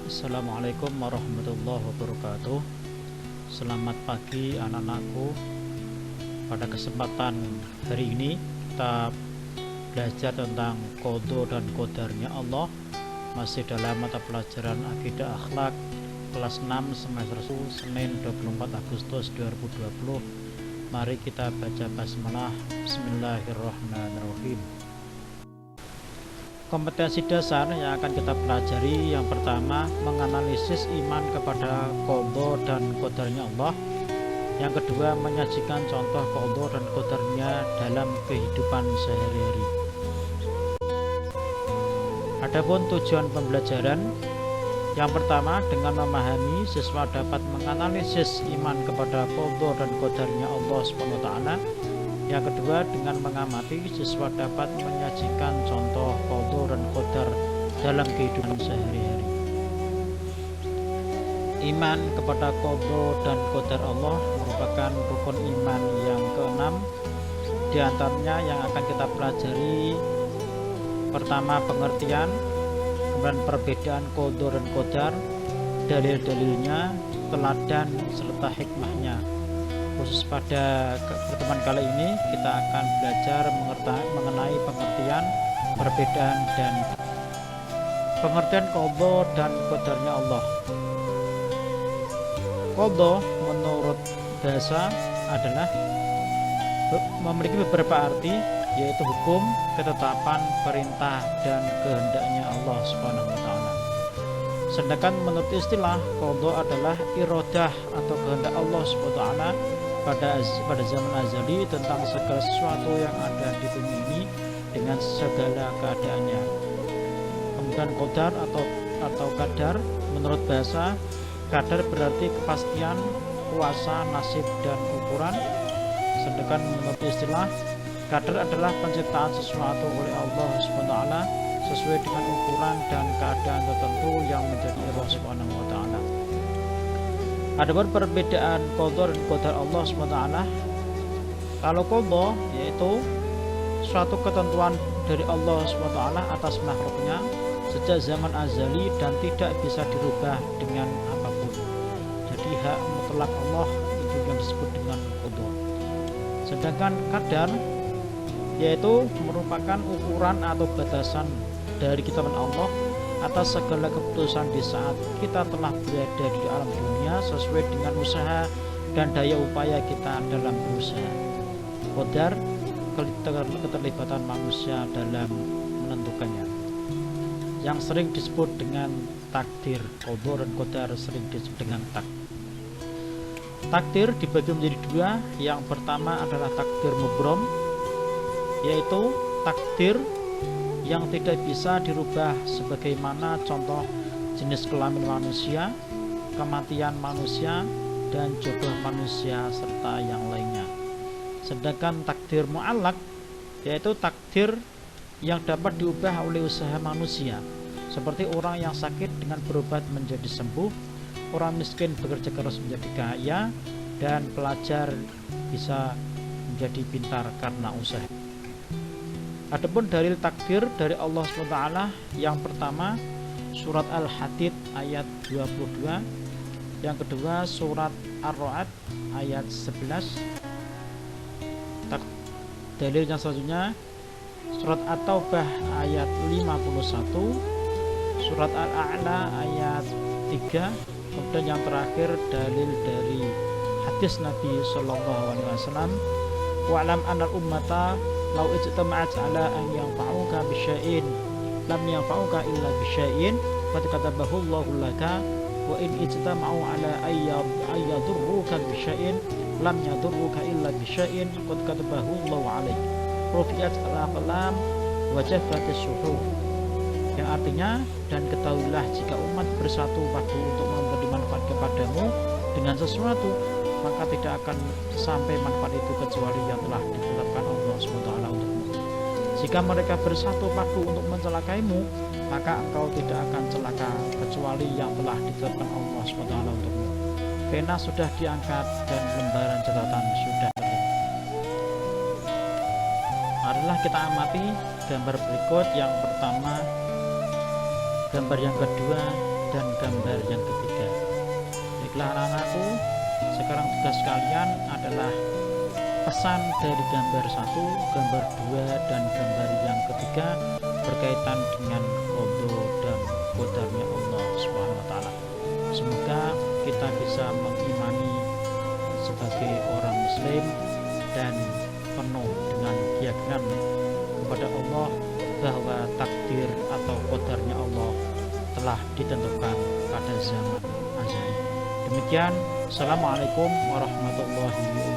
Assalamualaikum warahmatullahi wabarakatuh. Selamat pagi anak-anakku. Pada kesempatan hari ini kita belajar tentang qada dan qadarnya Allah. Masih dalam mata pelajaran Akidah Akhlak kelas 6 semester 1 Senin 24 Agustus 2020. Mari kita baca basmalah. Bismillahirrahmanirrahim. Kompetensi dasar yang akan kita pelajari, yang pertama menganalisis iman kepada qada dan qadarnya Allah. Yang kedua menyajikan contoh qada dan qadarnya dalam kehidupan sehari-hari. Adapun tujuan pembelajaran, yang pertama dengan memahami siswa dapat menganalisis iman kepada qada dan qadarnya Allah SWT. Yang kedua, dengan mengamati siswa dapat menyajikan contoh qada dan qadar dalam kehidupan sehari-hari. Iman kepada qada dan qadar Allah merupakan rukun iman yang keenam. Di antaranya yang akan kita pelajari, pertama pengertian, kemudian perbedaan qada dan qadar, dalil-dalilnya, teladan serta hikmahnya. Khusus pada pertemuan kali ini kita akan belajar mengenai pengertian, perbedaan dan pengertian qada dan qadarnya Allah. Qada menurut bahasa adalah memiliki beberapa arti, yaitu hukum, ketetapan, perintah dan kehendaknya Allah Subhanahu wa taala. Sedangkan menurut istilah, qada adalah iradah atau kehendak Allah Subhanahu wa taala pada zaman azali tentang segala sesuatu yang ada di bumi ini dengan segala keadaannya. Kemudian qadar atau qadar menurut bahasa, qadar berarti kepastian, kuasa, nasib dan ukuran. Sedangkan menurut istilah, qadar adalah penciptaan sesuatu oleh Allah Subhanahu wa taala sesuai dengan ukuran dan keadaan tertentu yang menjadi Allah Subhanahu wa taala. Adapun perbedaan qada dan qadar Allah SWT, kalau qada yaitu suatu ketentuan dari Allah SWT atas makhluknya sejak zaman azali dan tidak bisa dirubah dengan apapun. Jadi hak mutlak Allah itu yang disebut dengan qada. Sedangkan qadar yaitu merupakan ukuran atau batasan dari ketetapan Allah atas segala keputusan di saat kita telah berada di alam dunia sesuai dengan usaha dan daya upaya kita dalam berusaha. Qadar keterlibatan manusia dalam menentukannya, yang sering disebut dengan takdir. Qada dan qadar sering disebut dengan takdir. Takdir dibagi menjadi dua. Yang pertama adalah takdir mubrom, yaitu takdir yang tidak bisa dirubah, sebagaimana contoh jenis kelamin manusia, kematian manusia, dan jodoh manusia serta yang lainnya. Sedangkan takdir mu'allaq yaitu takdir yang dapat diubah oleh usaha manusia, seperti orang yang sakit dengan berobat menjadi sembuh, orang miskin bekerja keras menjadi kaya, dan pelajar bisa menjadi pintar karena usaha. Adapun dalil takdir dari Allah SWT, yang pertama surat Al-Hadid ayat 22, yang kedua surat Ar-Ra'd ayat 11. Dalil yang selanjutnya surat At-Taubah ayat 51, surat Al-A'la ayat 3, kemudian yang terakhir dalil dari hadis Nabi SAW, wa'lam anal ummata lau ijtama'at ala an yanfa'uka bisyai'in lam yanfa'uka illa bisyai'in qad katabahu Allahu laka wa in ijtama'u ala ayyadurruka bisyai'in lam yadurruka illa bisyai'in qad katabahu Allahu 'alaik. Rufi'at al-aqlam wa jaffatis suhuf. Yang artinya, dan ketahuilah jika umat bersatu padu untuk memberi manfaat kepadamu dengan sesuatu, maka tidak akan sampai manfaat itu kecuali yang telah ditetapkan Allah SWT untukmu. Jika mereka bersatu padu untuk mencelakaimu, maka engkau tidak akan celaka kecuali yang telah ditetapkan Allah SWT untukmu. Pena sudah diangkat dan lembaran catatan sudah terima. Marilah kita amati gambar berikut. Yang pertama, gambar yang kedua, dan gambar yang ketiga. Baiklah anak-anakku, sekarang tugas kalian adalah pesan dari gambar 1, gambar 2, dan gambar yang ketiga berkaitan dengan qada dan qadarnya Allah Subhanahu wa taala. Semoga kita bisa mengimani sebagai orang muslim dan penuh dengan keyakinan kepada Allah bahwa takdir atau qadarnya Allah telah ditentukan pada zaman azali. Demikian, assalamualaikum warahmatullahi wabarakatuh.